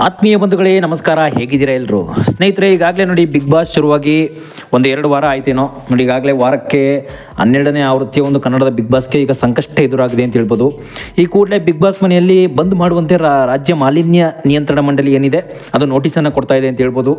ಆತ್ಮೀಯ ಬಂಧುಗಳೇ ನಮಸ್ಕಾರ, ಹೇಗಿದ್ದೀರಾ ಎಲ್ಲರೂ ಸ್ನೇಹಿತರೆ? ಈಗಾಗಲೇ ನೋಡಿ ಬಿಗ್ ಬಾಸ್ ಶುರುವಾಗಿ ಒಂದು 2 ವಾರ ಆಯ್ತೇನೋ ನೋಡಿ. ಈಗಾಗಲೇ ವಾರಕ್ಕೆ 12ನೇ ಆವೃತ್ತಿಯ ಒಂದು ಕನ್ನಡದ ಬಿಗ್ ಬಾಸ್ಗೆ ಈಗ ಸಂಕಷ್ಟ ಎದುರಾಗಿದೆ ಅಂತ ಹೇಳ್ಬೋದು. ಈ ಕೂಡಲೇ ಬಿಗ್ ಬಾಸ್ ಮನೆಯಲ್ಲಿ ಬಂದ್ ಮಾಡುವಂತೆ ರಾಜ್ಯ ಮಾಲಿನ್ಯ ನಿಯಂತ್ರಣ ಮಂಡಳಿ ಏನಿದೆ ಅದು ನೋಟಿಸನ್ನು ಕೊಡ್ತಾ ಇದೆ ಅಂತ ಹೇಳ್ಬೋದು.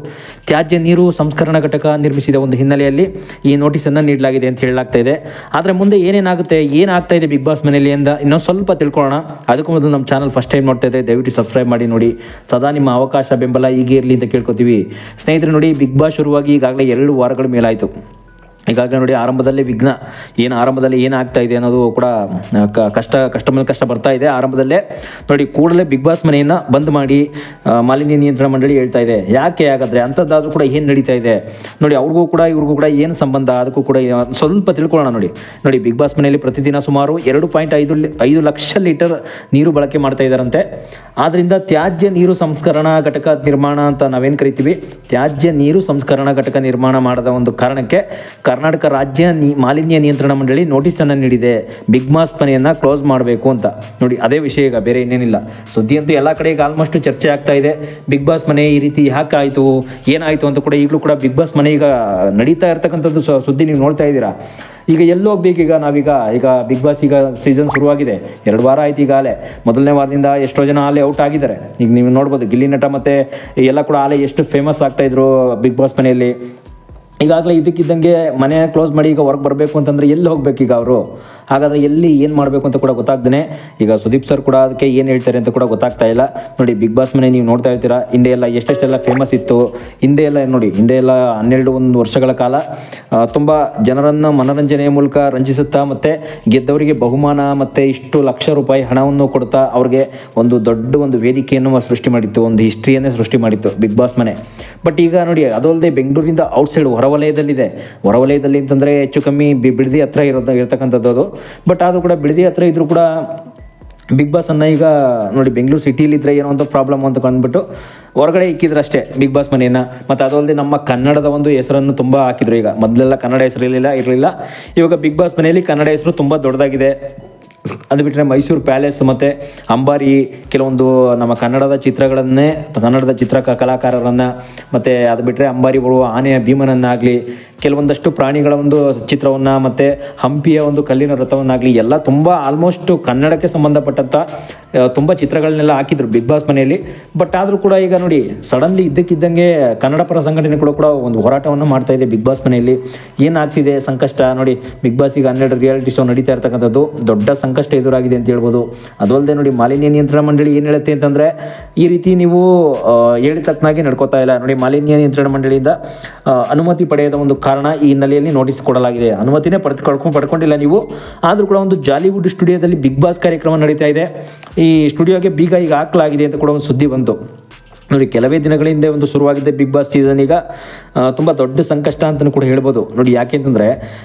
ತ್ಯಾಜ್ಯ ನೀರು ಸಂಸ್ಕರಣಾ ಘಟಕ ನಿರ್ಮಿಸಿದ ಒಂದು ಹಿನ್ನೆಲೆಯಲ್ಲಿ ಈ ನೋಟಿಸನ್ನು ನೀಡಲಾಗಿದೆ ಅಂತ ಹೇಳಲಾಗ್ತಾ ಇದೆ. ಆದರೆ ಮುಂದೆ ಏನಾಗ್ತಾ ಇದೆ ಬಿಗ್ ಬಾಸ್ ಮನೆಯಲ್ಲಿ ಅಂತ ಇನ್ನೊಂದು ಸ್ವಲ್ಪ ತಿಳ್ಕೊಳ್ಳೋಣ. ಅದಕ್ಕೂ ಮೊದಲು ನಮ್ಮ ಚಾನಲ್ ಫಸ್ಟ್ ಟೈಮ್ ನೋಡ್ತಾ ಇದ್ದರೆ ದಯವಿಟ್ಟು ಸಬ್ಸ್ಕ್ರೈಬ್ ಮಾಡಿ ನೋಡಿ. ಸದಾ ನಿಮ್ಮ ಅವಕಾಶ ಬೆಂಬಲ ಹೀಗೆ ಇರಲಿ ಅಂತ ಕೇಳ್ಕೊತೀವಿ. ಸ್ನೇಹಿತರೆ ನೋಡಿ, ಬಿಗ್ ಬಾಸ್ ಶುರುವಾಗಿ ಈಗಾಗಲೇ 2 ವಾರಗಳ ಮೇಲಾಯಿತು. ಈಗಾಗಲೇ ನೋಡಿ ಆರಂಭದಲ್ಲಿ ಆರಂಭದಲ್ಲಿ ಏನಾಗ್ತಾ ಇದೆ ಅನ್ನೋದು ಕೂಡ ಕಷ್ಟ ಬರ್ತಾ ಇದೆ. ಆರಂಭದಲ್ಲೇ ನೋಡಿ ಕೂಡಲೇ ಬಿಗ್ ಬಾಸ್ ಮನೆಯನ್ನು ಬಂದ್ ಮಾಡಿ ಮಾಲಿನ್ಯ ನಿಯಂತ್ರಣ ಮಂಡಳಿ ಹೇಳ್ತಾ ಇದೆ. ಯಾಕೆ ಹಾಗಾದರೆ ಅಂಥದ್ದಾದರೂ ಕೂಡ ಏನು ನಡೀತಾ ಇದೆ ನೋಡಿ, ಇವ್ರಿಗೂ ಕೂಡ ಏನು ಸಂಬಂಧ, ಅದಕ್ಕೂ ಕೂಡ ಸ್ವಲ್ಪ ತಿಳ್ಕೊಳ್ಳೋಣ. ನೋಡಿ ಬಿಗ್ ಬಾಸ್ ಮನೆಯಲ್ಲಿ ಪ್ರತಿದಿನ ಸುಮಾರು 2.5 ಲಕ್ಷ ಲೀಟರ್ ನೀರು ಬಳಕೆ ಮಾಡ್ತಾ ಇದ್ದಾರಂತೆ. ಆದ್ದರಿಂದ ತ್ಯಾಜ್ಯ ನೀರು ಸಂಸ್ಕರಣಾ ಘಟಕ ನಿರ್ಮಾಣ ಅಂತ ನಾವೇನು ಕರಿತೀವಿ, ತ್ಯಾಜ್ಯ ನೀರು ಸಂಸ್ಕರಣಾ ಘಟಕ ನಿರ್ಮಾಣ ಮಾಡದ ಒಂದು ಕಾರಣಕ್ಕೆ ಕರ್ನಾಟಕ ರಾಜ್ಯ ಮಾಲಿನ್ಯ ನಿಯಂತ್ರಣ ಮಂಡಳಿ ನೋಟಿಸನ್ನು ನೀಡಿದೆ. ಬಿಗ್ ಬಾಸ್ ಮನೆಯನ್ನು ಕ್ಲೋಸ್ ಮಾಡಬೇಕು ಅಂತ. ನೋಡಿ ಅದೇ ವಿಷಯ, ಈಗ ಬೇರೆ ಇನ್ನೇನಿಲ್ಲ. ಸುದ್ದಿ ಅಂತೂ ಎಲ್ಲ ಕಡೆ ಈಗ ಆಲ್ಮೋಸ್ಟ್ ಚರ್ಚೆ ಆಗ್ತಾ ಇದೆ. ಬಿಗ್ ಬಾಸ್ ಮನೆ ಈ ರೀತಿ ಯಾಕೆ ಆಯಿತು, ಏನಾಯಿತು ಅಂತ ಕೂಡ ಈಗಲೂ ಕೂಡ ಬಿಗ್ ಬಾಸ್ ಮನೆ ಈಗ ನಡೀತಾ ಇರ್ತಕ್ಕಂಥದ್ದು ಸುದ್ದಿ ನೀವು ನೋಡ್ತಾ ಇದ್ದೀರಾ. ಈಗ ಎಲ್ಲಿ ಹೋಗ್ಬೇಕು ಈಗ ಬಿಗ್ ಬಾಸ್ ಈಗ ಸೀಸನ್ ಶುರುವಾಗಿದೆ, 2 ವಾರ ಆಯ್ತು. ಈಗಾಗಲೇ ಮೊದಲನೇ ವಾರದಿಂದ ಎಷ್ಟೋ ಜನ ಆಲೇ ಔಟ್ ಆಗಿದ್ದಾರೆ. ಈಗ ನೀವು ನೋಡ್ಬೋದು ಗಿಲ್ಲಿ ನಟ ಮತ್ತು ಎಲ್ಲ ಕೂಡ ಆಲೇ ಎಷ್ಟು ಫೇಮಸ್ ಆಗ್ತಾಯಿದ್ರು ಬಿಗ್ ಬಾಸ್ ಮನೆಯಲ್ಲಿ. ಈಗಾಗಲೇ ಇದಕ್ಕಿದ್ದಂಗೆ ಮನೆ ಕ್ಲೋಸ್ ಮಾಡಿ ಈಗ ಹೊರಗೆ ಬರಬೇಕು ಅಂತಂದರೆ ಎಲ್ಲಿ ಹೋಗ್ಬೇಕು ಈಗ ಅವರು? ಹಾಗಾದರೆ ಏನು ಮಾಡಬೇಕು ಅಂತ ಕೂಡ ಗೊತ್ತಾಗ್ದೇ ಈಗ ಸುದೀಪ್ ಸರ್ ಕೂಡ ಅದಕ್ಕೆ ಏನು ಹೇಳ್ತಾರೆ ಅಂತ ಕೂಡ ಗೊತ್ತಾಗ್ತಾ ಇಲ್ಲ. ನೋಡಿ ಬಿಗ್ ಬಾಸ್ ಮನೆ ನೀವು ನೋಡ್ತಾ ಇರ್ತೀರಾ, ಹಿಂದೆ ಎಲ್ಲ ಎಷ್ಟೆಷ್ಟೆಲ್ಲ ಫೇಮಸ್ ಇತ್ತು. ಹಿಂದೆ ಎಲ್ಲ 12 ವರ್ಷಗಳ ಕಾಲ ತುಂಬ ಜನರನ್ನು ಮನೋರಂಜನೆಯ ಮೂಲಕ ರಂಜಿಸುತ್ತಾ ಮತ್ತು ಗೆದ್ದವರಿಗೆ ಬಹುಮಾನ ಮತ್ತು ಇಷ್ಟು ಲಕ್ಷ ರೂಪಾಯಿ ಹಣವನ್ನು ಕೊಡ್ತಾ ಅವ್ರಿಗೆ ಒಂದು ವೇದಿಕೆಯನ್ನು ಸೃಷ್ಟಿ ಮಾಡಿತ್ತು, ಒಂದು ಹಿಸ್ಟ್ರಿಯನ್ನೇ ಸೃಷ್ಟಿ ಮಾಡಿತ್ತು ಬಿಗ್ ಬಾಸ್ ಮನೆ. ಬಟ್ ಈಗ ನೋಡಿ ಅದಲ್ಲದೆ ಬೆಂಗಳೂರಿಂದ ಔಟ್ಸೈಡ್ ಹೊರವಲಯದಲ್ಲಿ ಅಂತಂದರೆ ಹೆಚ್ಚು ಕಮ್ಮಿ ಬಿಡದಿ ಹತ್ರ ಇರತಕ್ಕಂಥದ್ದು ಅದು. ಬಟ್ ಆದರೂ ಕೂಡ ಬಿಡದಿ ಹತ್ರ ಇದ್ರೂ ಕೂಡ ಬಿಗ್ ಬಾಸ್ ಅನ್ನು ಈಗ ನೋಡಿ ಬೆಂಗಳೂರು ಸಿಟಿಲಿದ್ದರೆ ಏನೋ ಒಂದು ಪ್ರಾಬ್ಲಮ್ ಅಂತ ಕಂಡುಬಿಟ್ಟು ಹೊರಗಡೆ ಇಕ್ಕಿದ್ರು ಅಷ್ಟೇ ಬಿಗ್ ಬಾಸ್ ಮನೆಯನ್ನು. ಮತ್ತು ಅದಲ್ಲದೆ ನಮ್ಮ ಕನ್ನಡದ ಒಂದು ಹೆಸರನ್ನು ತುಂಬ ಹಾಕಿದ್ರು. ಈಗ ಮೊದಲೆಲ್ಲ ಕನ್ನಡ ಹೆಸರು ಇರಲಿಲ್ಲ. ಇವಾಗ ಬಿಗ್ ಬಾಸ್ ಮನೆಯಲ್ಲಿ ಕನ್ನಡ ಹೆಸರು ತುಂಬ ದೊಡ್ಡದಾಗಿದೆ. ಅದು ಬಿಟ್ಟರೆ ಮೈಸೂರು ಪ್ಯಾಲೇಸ್ ಮತ್ತು ಅಂಬಾರಿ ಕೆಲವೊಂದು ನಮ್ಮ ಕನ್ನಡದ ಕಲಾಕಾರರನ್ನು, ಮತ್ತು ಅದು ಬಿಟ್ಟರೆ ಅಂಬಾರಿ ಬರುವ ಆನೆಯ ಭೀಮನನ್ನಾಗಲಿ, ಕೆಲವೊಂದಷ್ಟು ಪ್ರಾಣಿಗಳ ಒಂದು ಚಿತ್ರವನ್ನು, ಮತ್ತು ಹಂಪಿಯ ಒಂದು ಕಲ್ಲಿನ ರಥವನ್ನಾಗಲಿ ಎಲ್ಲ ತುಂಬ ಆಲ್ಮೋಸ್ಟ್ ಕನ್ನಡಕ್ಕೆ ಸಂಬಂಧಪಟ್ಟಂಥ ತುಂಬ ಚಿತ್ರಗಳನ್ನೆಲ್ಲ ಹಾಕಿದ್ರು ಬಿಗ್ ಬಾಸ್ ಮನೆಯಲ್ಲಿ. ಬಟ್ ಆದರೂ ಕೂಡ ಈಗ ನೋಡಿ ಸಡನ್ಲಿ ಇದ್ದಕ್ಕಿದ್ದಂಗೆ ಕನ್ನಡ ಪರ ಸಂಘಟನೆಗಳು ಕೂಡ ಒಂದು ಹೋರಾಟವನ್ನು ಮಾಡ್ತಾ ಇದೆ ಬಿಗ್ ಬಾಸ್ ಮನೆಯಲ್ಲಿ. ಏನಾಗ್ತಿದೆ ಸಂಕಷ್ಟ ನೋಡಿ. ಬಿಗ್ ಬಾಸ್ ಈಗ 12 ರಿಯಾಲಿಟಿ ಶೋ ನಡೀತಾ ಇರ್ತಕ್ಕಂಥದ್ದು ದೊಡ್ಡ ಸಂಕಷ್ಟ ಎದುರಾಗಿದೆ ಅಂತ ಹೇಳ್ಬೋದು. ಅದಲ್ಲದೆ ನೋಡಿ ಮಾಲಿನ್ಯ ನಿಯಂತ್ರಣ ಮಂಡಳಿ ಏನು ಹೇಳುತ್ತೆ ಅಂತಂದರೆ, ಈ ರೀತಿ ನೀವು ಹೇಳಿದ ತಕ್ಕನಾಗಿ ನಡ್ಕೋತಾ ಇಲ್ಲ. ನೋಡಿ ಮಾಲಿನ್ಯ ನಿಯಂತ್ರಣ ಮಂಡಳಿಯಿಂದ ಅನುಮತಿ ಪಡೆಯದ ಒಂದು ಕಾರಣ ಈ ಹಿನ್ನೆಲೆಯಲ್ಲಿ ನೋಟಿಸ್ ಕೊಡಲಾಗಿದೆ. ಅನುಮತಿನೇ ಪಡ್ಕೊಂಡಿಲ್ಲ ನೀವು. ಆದರೂ ಕೂಡ ಒಂದು ಜಾಲಿವುಡ್ ಸ್ಟುಡಿಯೋದಲ್ಲಿ ಬಿಗ್ ಬಾಸ್ ಕಾರ್ಯಕ್ರಮ ನಡೀತಾ ಇದೆ. ಈ ಸ್ಟುಡಿಯೋಗೆ ಬೀಗ ಈಗ ಹಾಕಲಾಗಿದೆ ಅಂತ ಕೂಡ ಒಂದು ಸುದ್ದಿ ಬಂತು. ನೋಡಿ ಕೆಲವೇ ದಿನಗಳ ಹಿಂದೆ ಒಂದು ಶುರುವಾಗಿದ್ದ ಬಿಗ್ ಬಾಸ್ ಸೀಸನ್ ಈಗ ತುಂಬ ದೊಡ್ಡ ಸಂಕಷ್ಟ ಅಂತಲೂ ಕೂಡ ಹೇಳ್ಬೋದು. ನೋಡಿ ಯಾಕೆ ಅಂತಂದರೆ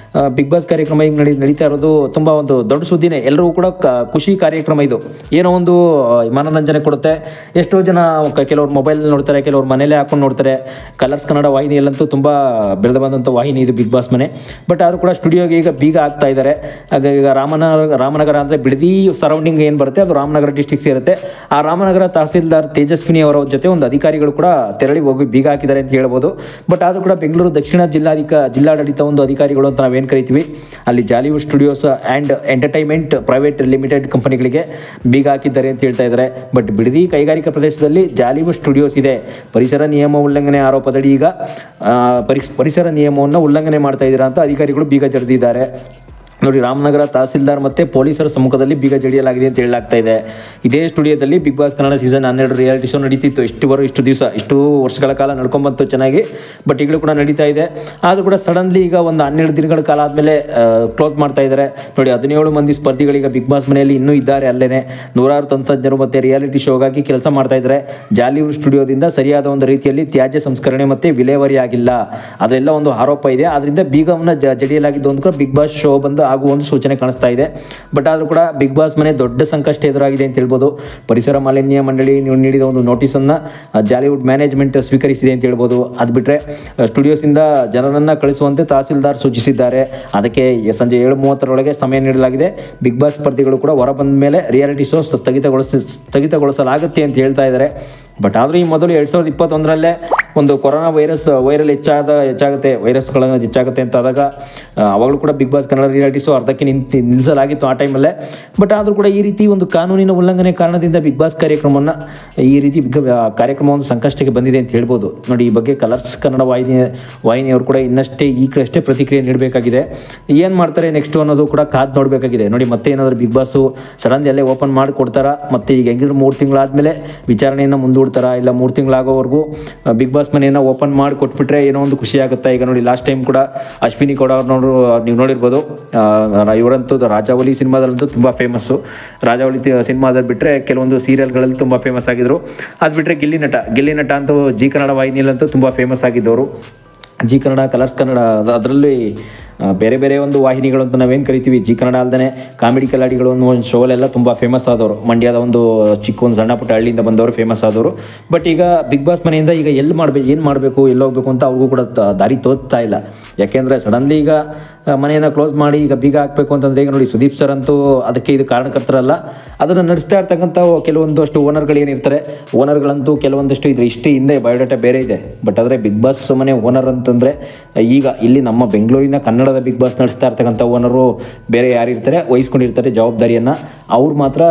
ಬಿಗ್ ಬಾಸ್ ಕಾರ್ಯಕ್ರಮ ಈಗ ನಡೀತಾ ಇರೋದು ತುಂಬ ಒಂದು ದೊಡ್ಡ ಸುದ್ದಿನೇ. ಎಲ್ಲರಿಗೂ ಕೂಡ ಖುಷಿ ಕಾರ್ಯಕ್ರಮ ಇದು. ಏನೋ ಒಂದು ಮನೋರಂಜನೆ ಕೊಡುತ್ತೆ. ಎಷ್ಟೋ ಜನ ಕೆಲವ್ರು ಮೊಬೈಲ್ ನೋಡ್ತಾರೆ, ಕೆಲವ್ರು ಮನೇಲೇ ಹಾಕೊಂಡು ನೋಡ್ತಾರೆ. ಕಲರ್ಸ್ ಕನ್ನಡ ವಾಹಿನಿಯಲ್ಲಂತೂ ತುಂಬ ಬೆಳೆದು ಬಂದಂಥ ವಾಹಿನಿ ಇದು ಬಿಗ್ ಬಾಸ್ ಮನೆ. ಬಟ್ ಆದರೂ ಕೂಡ ಸ್ಟುಡಿಯೋಗೆ ಈಗ ಬೀಗ ಹಾಕ್ತಾ ಇದ್ದಾರೆ. ಈಗ ರಾಮನಗರ ಅಂದರೆ ಬಿಡದಿ ಸರೌಂಡಿಂಗ್ ಏನು ಬರುತ್ತೆ ಅದು ರಾಮನಗರ ಡಿಸ್ಟ್ರಿಕ್ಸ್ ಇರುತ್ತೆ. ಆ ರಾಮನಗರ ತಹಸೀಲ್ದಾರ್ ತೇಜಸ್ವಿನಿ ಅವರ ಜೊತೆ ಒಂದು ಅಧಿಕಾರಿಗಳು ಕೂಡ ತೆರಳಿ ಹೋಗಿ ಬೀಗ ಹಾಕಿದ್ದಾರೆ ಅಂತ ಹೇಳ್ಬೋದು. ಬಟ್ ಆದರೂ ಕೂಡ ಬೆಂಗಳೂರು ದಕ್ಷಿಣ ಜಿಲ್ಲಾಡಳಿತ ಒಂದು ಅಧಿಕಾರಿಗಳು ಅಂತ ನಾವೇನು ಕರಿತೀವಿ, ಅಲ್ಲಿ Jollywood studios and entertainment private limited ಕಂಪನಿಗಳಿಗೆ ಬೀಗ ಹಾಕಿದ್ದಾರೆ ಅಂತ ಹೇಳ್ತಾ ಇದ್ದಾರೆ. ಬಟ್ ಬಿಡದಿ ಕೈಗಾರಿಕಾ ಪ್ರದೇಶದಲ್ಲಿ ಜಾಲಿವುಡ್ ಸ್ಟುಡಿಯೋಸ್ ಇದೆ. ಪರಿಸರ ನಿಯಮ ಉಲ್ಲಂಘನೆ ಆರೋಪದಡಿ ಈಗ ಪರಿಸರ ನಿಯಮವನ್ನು ಉಲ್ಲಂಘನೆ ಮಾಡ್ತಾ ಇದ್ದೀರಾ ಅಂತ ಅಧಿಕಾರಿಗಳು ಬೀಗ ಜಡಿದಿದ್ದಾರೆ. ನೋಡಿ ರಾಮನಗರ ತಹಸೀಲ್ದಾರ್ ಮತ್ತು ಪೊಲೀಸರ ಸಮ್ಮುಖದಲ್ಲಿ ಬೀಗ ಜಡಿಯಲಾಗಿದೆ ಅಂತ ಹೇಳಲಾಗ್ತಾ ಇದೆ. ಇದೇ ಸ್ಟುಡಿಯೋದಲ್ಲಿ Bigg boss Kannada season 12 reality show ನಡೀತಿತ್ತು. ಇಷ್ಟು ವರ್ಷಗಳ ಕಾಲ ನಡ್ಕೊಂಬಂತು ಚೆನ್ನಾಗಿ. ಬಟ್ ಈಗಲೂ ಕೂಡ ನಡೀತಾ ಇದೆ. ಆದರೂ ಕೂಡ ಸಡನ್ಲಿ ಈಗ ಒಂದು 12 ದಿನಗಳ ಕಾಲ ಆದಮೇಲೆ ಕ್ಲೋಸ್ ಮಾಡ್ತಾ ಇದ್ದಾರೆ. ನೋಡಿ 17 ಮಂದಿ ಸ್ಪರ್ಧಿಗಳೀಗ ಬಿಗ್ ಬಾಸ್ ಮನೆಯಲ್ಲಿ ಇನ್ನೂ ಇದ್ದಾರೆ. ಅಲ್ಲೇ ನೂರಾರು ತಂತ್ರಜ್ಞರು ಮತ್ತು ರಿಯಾಲಿಟಿ ಶೋಗಾಗಿ ಕೆಲಸ ಮಾಡ್ತಾ ಇದ್ದಾರೆ. ಜಾಲಿವುಡ್ ಸ್ಟುಡಿಯೋದಿಂದ ಸರಿಯಾದ ಒಂದು ರೀತಿಯಲ್ಲಿ ತ್ಯಾಜ್ಯ ಸಂಸ್ಕರಣೆ ಮತ್ತು ವಿಲೇವಾರಿ ಆಗಿಲ್ಲ, ಅದೆಲ್ಲ ಒಂದು ಆರೋಪ ಇದೆ. ಅದರಿಂದ ಬೀಗವನ್ನು ಜಡಿಯಲಾಗಿದ್ದು ಅಂತ ಬಿಗ್ ಬಾಸ್ ಶೋ ಬಂದು ಆಗುವ ಒಂದು ಸೂಚನೆ ಕಾಣಿಸ್ತಾ ಇದೆ. ಬಟ್ ಆದರೂ ಕೂಡ ಬಿಗ್ ಬಾಸ್ ಮನೆ ದೊಡ್ಡ ಸಂಕಷ್ಟ ಎದುರಾಗಿದೆ ಅಂತ ಹೇಳ್ಬೋದು. ಪರಿಸರ ಮಾಲಿನ್ಯ ಮಂಡಳಿ ನೀಡಿದ ಒಂದು ನೋಟಿಸನ್ನು ಜಾಲಿವುಡ್ ಮ್ಯಾನೇಜ್ಮೆಂಟ್ ಸ್ವೀಕರಿಸಿದೆ ಅಂತ ಹೇಳ್ಬೋದು. ಅದು ಬಿಟ್ಟರೆ ಸ್ಟುಡಿಯೋಸಿಂದ ಜನರನ್ನು ಕಳಿಸುವಂತೆ ತಹಸೀಲ್ದಾರ್ ಸೂಚಿಸಿದ್ದಾರೆ. ಅದಕ್ಕೆ ಸಂಜೆ 7:30 ಸಮಯ ನೀಡಲಾಗಿದೆ. ಬಿಗ್ ಬಾಸ್ ಸ್ಪರ್ಧಿಗಳು ಕೂಡ ಹೊರ ಬಂದ ಮೇಲೆ ರಿಯಾಲಿಟಿ ಶೋ ಸ್ಥಗಿತಗೊಳಿಸಲಾಗುತ್ತೆ ಅಂತ ಹೇಳ್ತಾ ಇದ್ದಾರೆ. ಬಟ್ ಆದರೂ ಈ ಮೊದಲು 2021 ಒಂದು ಕೊರೋನಾ ವೈರಲ್ ಹೆಚ್ಚಾಗುತ್ತೆ, ವೈರಸ್ಗಳನ್ನು ಹೆಚ್ಚಾಗುತ್ತೆ ಅಂತ ಆದಾಗ ಅವಾಗಲೂ ಕೂಡ big boss Kannada reality show ಅರ್ಧಕ್ಕೆ ನಿಲ್ಲಿಸಲಾಗಿತ್ತು ಆ ಟೈಮಲ್ಲೇ. ಬಟ್ ಆದರೂ ಕೂಡ ಈ ರೀತಿ ಒಂದು ಕಾನೂನಿನ ಉಲ್ಲಂಘನೆ ಕಾರಣದಿಂದ ಬಿಗ್ ಬಾಸ್ ಕಾರ್ಯಕ್ರಮ ಒಂದು ಸಂಕಷ್ಟಕ್ಕೆ ಬಂದಿದೆ ಅಂತ ಹೇಳ್ಬೋದು. ನೋಡಿ, ಈ ಬಗ್ಗೆ ಕಲರ್ಸ್ ಕನ್ನಡ ವಾಹಿನಿಯವರು ಕೂಡ ಈಗಷ್ಟೇ ಪ್ರತಿಕ್ರಿಯೆ ನೀಡಬೇಕಾಗಿದೆ. ಏನು ಮಾಡ್ತಾರೆ ನೆಕ್ಸ್ಟ್ ಅನ್ನೋದು ಕೂಡ ಕಾದು ನೋಡಬೇಕಾಗಿದೆ. ನೋಡಿ, ಮತ್ತೆ ಏನಾದರೂ ಬಿಗ್ ಬಾಸು ಸಡನ್ಲಿ ಅಲ್ಲೇ ಓಪನ್ ಮಾಡಿ ಕೊಡ್ತಾರಾ, ಮತ್ತೆ ಈಗ ಹೆಂಗಿದ್ರು 3 ತಿಂಗಳಾದಮೇಲೆ ವಿಚಾರಣೆಯನ್ನು ಮುಂದೂಡ್ತಾರಾ, ಇಲ್ಲ 3 ತಿಂಗಳಾಗೋವರೆಗೂ ಬಿಗ್ ಬಾಸ್ ಮನೆಯನ್ನು ಓಪನ್ ಮಾಡಿ ಕೊಟ್ಬಿಟ್ರೆ ಏನೋ ಒಂದು ಖುಷಿ ಆಗುತ್ತೆ. ಈಗ ನೋಡಿ, ಲಾಸ್ಟ್ ಟೈಮ್ ಕೂಡ ಅಶ್ವಿನಿ ಗೌಡ ಅವ್ರನ್ನೋರು ನೀವು ನೋಡಿರ್ಬೋದು. ಇವರಂತೂ ರಾಜಾವಲಿ ಸಿನಿಮಾದಲ್ಲಂತೂ ತುಂಬ ಫೇಮಸ್ಸು. ರಾಜಾವಲಿ ಸಿನಿಮಾದಲ್ಲಿ ಬಿಟ್ಟರೆ ಕೆಲವೊಂದು ಸೀರಿಯಲ್ಗಳಲ್ಲಿ ತುಂಬ ಫೇಮಸ್ ಆಗಿದ್ದರು. ಅದು ಬಿಟ್ಟರೆ ಗಿಲ್ಲಿ ನಟ ಅಂತೂ ಜಿ ಕನ್ನಡ ವಾಹಿನಿಯಲ್ಲಂತೂ ತುಂಬ ಫೇಮಸ್ ಆಗಿದ್ದವರು. ಜಿ ಕನ್ನಡ, ಕಲರ್ಸ್ ಕನ್ನಡ, ಅದರಲ್ಲಿ ಬೇರೆ ಬೇರೆ ಒಂದು ವಾಹಿನಿಗಳು ಅಂತ ನಾವೇನು ಕರಿತೀವಿ, ಜಿ ಕನ್ನಡ ಅಲ್ಲದೆ ಕಾಮಿಡಿ ಕಲಾಡಿಗಳು ಅನ್ನೋ ಒಂದು ಶೋಲೆಲ್ಲ ತುಂಬ ಫೇಮಸ್ ಆದವರು. ಮಂಡ್ಯದ ಒಂದು ಒಂದು ಸಣ್ಣ ಪುಟ್ಟ ಹಳ್ಳಿಯಿಂದ ಬಂದವರು ಫೇಮಸ್ ಆದವರು. ಬಟ್ ಈಗ ಬಿಗ್ ಬಾಸ್ ಮನೆಯಿಂದ ಈಗ ಏನು ಮಾಡಬೇಕು ಎಲ್ಲೋಗಬೇಕು ಅಂತ ಅವ್ರಿಗೂ ಕೂಡ ದಾರಿ ತೋರ್ತಾ ಇಲ್ಲ. ಯಾಕೆಂದರೆ ಸಡನ್ಲಿ ಈಗ ಮನೆಯನ್ನು ಕ್ಲೋಸ್ ಮಾಡಿ ಈಗ ಬೀಗ ಹಾಕಬೇಕು ಅಂತಂದರೆ, ಈಗ ನೋಡಿ ಸುದೀಪ್ ಸರ್ ಅಂತೂ ಅದಕ್ಕೆ ಇದು ಕಾರಣಕರ್ತರಲ್ಲ. ಅದನ್ನು ನಡೆಸ್ತಾ ಇರ್ತಕ್ಕಂಥ ಕೆಲವೊಂದಷ್ಟು ಓನರ್ಗಳೇನಿರ್ತಾರೆ, ಓನರ್ಗಳಂತೂ ಕೆಲವೊಂದಷ್ಟು ಇಷ್ಟು ಹಿಂದೆ ಬಯೋಡಾಟಾ ಬೇರೆ ಇದೆ. ಬಟ್ ಆದರೆ ಬಿಗ್ ಬಾಸ್ ಮನೆ ಓನರ್ ಅಂತಂದರೆ ಈಗ ಇಲ್ಲಿ ನಮ್ಮ ಬೆಂಗಳೂರಿನ ಕನ್ನಡದ ಬಿಗ್ ಬಾಸ್ ನಡೆಸ್ತಾ ಇರ್ತಕ್ಕಂಥ ಓನರು ಬೇರೆ ಯಾರಿರ್ತಾರೆ, ವಹಿಸ್ಕೊಂಡಿರ್ತಾರೆ ಜವಾಬ್ದಾರಿಯನ್ನು. ಅವ್ರು ಮಾತ್ರ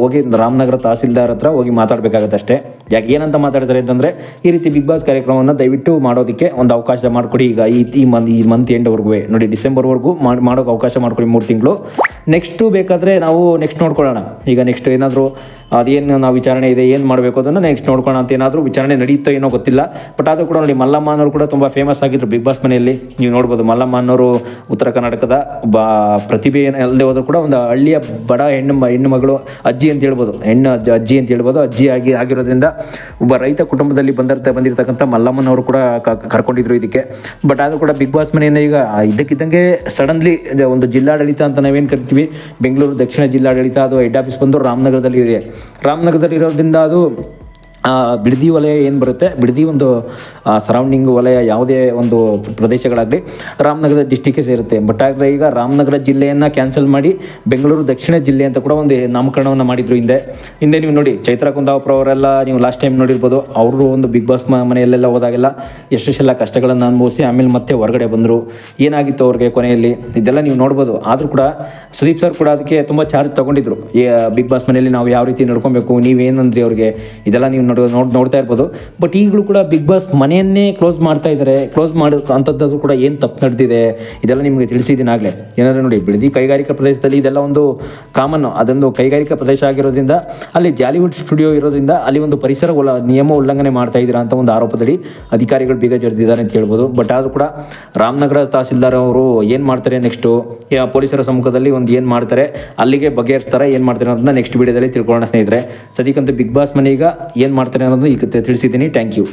ಹೋಗಿ ರಾಮನಗರ ತಹಸೀಲ್ದಾರ್ ಹತ್ರ ಹೋಗಿ ಮಾತಾಡಬೇಕಾಗತ್ತೆ ಅಷ್ಟೇ. ಯಾಕೆ ಏನಂತ ಮಾತಾಡ್ತಾರೆ ಅಂತಂದರೆ, ಈ ರೀತಿ ಬಿಗ್ ಬಾಸ್ ಕಾರ್ಯಕ್ರಮವನ್ನು ದಯವಿಟ್ಟು ಮಾಡೋದಕ್ಕೆ ಒಂದು ಅವಕಾಶ ಮಾಡಿಕೊಡಿ. ಈಗ ಈ ಮಂತ್ ಎಂಡ್ವರೆಗೂ ನೋಡಿ, ಡಿಸೆಂಬರ್ವರೆಗೂ ಮಾಡೋಕ್ಕೆ ಅವಕಾಶ ಮಾಡಿಕೊಡಿ 3 ತಿಂಗಳು. ನೆಕ್ಸ್ಟು ಬೇಕಾದರೆ ನಾವು ನೆಕ್ಸ್ಟ್ ನೋಡ್ಕೊಳ್ಳೋಣ. ಈಗ ನೆಕ್ಸ್ಟ್ ಏನಾದರೂ ಅದೇನು ನಾವು ವಿಚಾರಣೆ ಇದೆ, ಏನು ಮಾಡಬೇಕು ಅದನ್ನು ನೆಕ್ಸ್ಟ್ ನೋಡ್ಕೊಳ್ಳೋಣ ಅಂತ ಏನಾದರೂ ವಿಚಾರಣೆ ನಡೀತೋ ಏನೋ ಗೊತ್ತಿಲ್ಲ. ಬಟ್ ಆದರೂ ಕೂಡ ನೋಡಿ, ಮಲ್ಲಮ್ಮ ಅನ್ನೋರು ಕೂಡ ತುಂಬ ಫೇಮಸ್ ಆಗಿದ್ರು ಬಿಗ್ ಬಾಸ್ ಮನೆಯಲ್ಲಿ. ನೀವು ನೋಡ್ಬೋದು, ಮಲ್ಲಮ್ಮ ಅನ್ನೋರು ಉತ್ತರ ಕರ್ನಾಟಕದ ಪ್ರತಿಭೆ ಅಲ್ಲದೆ ಹೋದರೂ ಕೂಡ ಒಂದು ಹಳ್ಳಿಯ ಬಡ ಹೆಣ್ಣು ಮಗಳು, ಅಜ್ಜಿ ಅಂತ ಹೇಳ್ಬೋದು, ಅಜ್ಜಿ ಅಂತ ಹೇಳ್ಬೋದು. ಅಜ್ಜಿ ಆಗಿರೋದ್ರಿಂದ ಒಬ್ಬ ರೈತ ಕುಟುಂಬದಲ್ಲಿ ಬಂದಿರತಕ್ಕಂಥ ಮಲ್ಲಮ್ಮನವರು ಕೂಡ ಕರ್ಕೊಂಡಿದ್ರು ಇದಕ್ಕೆ. ಬಟ್ ಆದರೂ ಕೂಡ ಬಿಗ್ ಬಾಸ್ ಮನೆಯಿಂದ ಈಗ ಇದ್ದಕ್ಕಿದ್ದಂಗೆ ಸಡನ್ಲಿ ಒಂದು ಜಿಲ್ಲಾಡಳಿತ ಅಂತ ನಾವೇನು ಕರಿತೀವಿ, ಬೆಂಗಳೂರು ದಕ್ಷಿಣ ಜಿಲ್ಲಾಡಳಿತ, ಅದು ಹೆಡ್ ಆಫೀಸ್ ಬಂದು ರಾಮನಗರದಲ್ಲಿ ಇದೆ. ರಾಮನಗರದಲ್ಲಿ ಇರೋದ್ರಿಂದ ಅದು ಬಿಡದಿ ವಲಯ ಏನು ಬರುತ್ತೆ, ಬಿಡದಿ ಒಂದು ಸರೌಂಡಿಂಗ್ ವಲಯ ಯಾವುದೇ ಒಂದು ಪ್ರದೇಶಗಳಾಗಲಿ ರಾಮನಗರ ಡಿಸ್ಟಿಕ್ಗೆ ಸೇರುತ್ತೆ. ಬಟ್ ಆದರೆ ಈಗ ರಾಮನಗರ ಜಿಲ್ಲೆಯನ್ನು ಕ್ಯಾನ್ಸಲ್ ಮಾಡಿ ಬೆಂಗಳೂರು ದಕ್ಷಿಣ ಜಿಲ್ಲೆ ಅಂತ ಕೂಡ ಒಂದು ನಾಮಕರಣವನ್ನು ಮಾಡಿದರು ಹಿಂದೆ. ನೀವು ನೋಡಿ, ಚೈತ್ರಾ ಕುಂದಾಪುರ ಅವರೆಲ್ಲ ನೀವು ಲಾಸ್ಟ್ ಟೈಮ್ ನೋಡಿರ್ಬೋದು. ಅವರು ಒಂದು ಬಿಗ್ ಬಾಸ್ ಮನೆಯಲ್ಲೆಲ್ಲ ಹೋದಾಗೆಲ್ಲ ಎಷ್ಟೆಲ್ಲ ಕಷ್ಟಗಳನ್ನು ಅನುಭವಿಸಿ ಆಮೇಲೆ ಮತ್ತೆ ಹೊರಗಡೆ ಬಂದರು. ಏನಾಗಿತ್ತು ಅವ್ರಿಗೆ ಕೊನೆಯಲ್ಲಿ ಇದೆಲ್ಲ ನೀವು ನೋಡ್ಬೋದು. ಆದರೂ ಕೂಡ ಸುದೀಪ್ ಸರ್ ಕೂಡ ಅದಕ್ಕೆ ತುಂಬ ಚಾರ್ಜ್ ತೊಗೊಂಡಿದ್ರು. ಬಿಗ್ ಬಾಸ್ ಮನೆಯಲ್ಲಿ ನಾವು ಯಾವ ರೀತಿ ನಡ್ಕೊಬೇಕು, ನೀವೇನಂದ್ರಿ ಅವ್ರಿಗೆ, ಇದೆಲ್ಲ ನೀವು ನೋಡ್ತಾ ಇರ್ಬೋದು. ಬಟ್ ಈಗಲೂ ಕೂಡ ಬಿಗ್ ಬಾಸ್ ಮನೆಯನ್ನೇ ಕ್ಲೋಸ್ ಮಾಡ್ತಾ ಇದ್ದಾರೆ. ಕ್ಲೋಸ್ ಮಾಡೋ ಅಂಥದ್ದು ಕೂಡ ಏನು ತಪ್ಪು ನಡೆದಿದೆ ಇದೆಲ್ಲ ನಿಮಗೆ ತಿಳಿಸಿದ್ದೀನಿ ಆಗಲೇ. ಏನಾದರೂ ನೋಡಿ, ಬಿಡದಿ ಕೈಗಾರಿಕಾ ಪ್ರದೇಶದಲ್ಲಿ ಇದೆಲ್ಲ ಒಂದು ಕಾಮನ್ನು, ಅದೊಂದು ಕೈಗಾರಿಕಾ ಪ್ರದೇಶ ಆಗಿರೋದ್ರಿಂದ ಅಲ್ಲಿ ಜಾಲಿವುಡ್ ಸ್ಟುಡಿಯೋ ಇರೋದ್ರಿಂದ ಅಲ್ಲಿ ಒಂದು ಪರಿಸರ ನಿಯಮ ಉಲ್ಲಂಘನೆ ಮಾಡ್ತಾ ಇದ್ದೀರಾ ಅಂತ ಒಂದು ಆರೋಪದಲ್ಲಿ ಅಧಿಕಾರಿಗಳು ಬೀಗ ಜಡಿದಿದ್ದಾರೆ ಅಂತ ಹೇಳ್ಬೋದು. ಬಟ್ ಆದರೂ ಕೂಡ ರಾಮನಗರ ತಹಸೀಲ್ದಾರ್ ಅವರು ಏನು ಮಾಡ್ತಾರೆ ನೆಕ್ಸ್ಟು, ಪೊಲೀಸರ ಸಮ್ಮುಖದಲ್ಲಿ ಒಂದು ಏನು ಮಾಡ್ತಾರೆ, ಅಲ್ಲಿಗೆ ಬಗೆಹರಿಸ್ತಾರೆ, ಏನು ಮಾಡ್ತಾರೆ ಅನ್ನೋದನ್ನ ನೆಕ್ಸ್ಟ್ ವಿಡಿಯೋದಲ್ಲಿ ತಿಳ್ಕೊಳ್ಳೋಣ ಸ್ನೇಹಿತರೆ. ಸದ್ಯಕ್ಕಂತೂ ಬಿಗ್ ಬಾಸ್ ಮನೆ ಈಗ ಏನು ಮಾಡ್ತಾರೆ ಅನ್ನೋದು ಈಗ ತಿಳಿಸಿದ್ದೀನಿ. Thank you.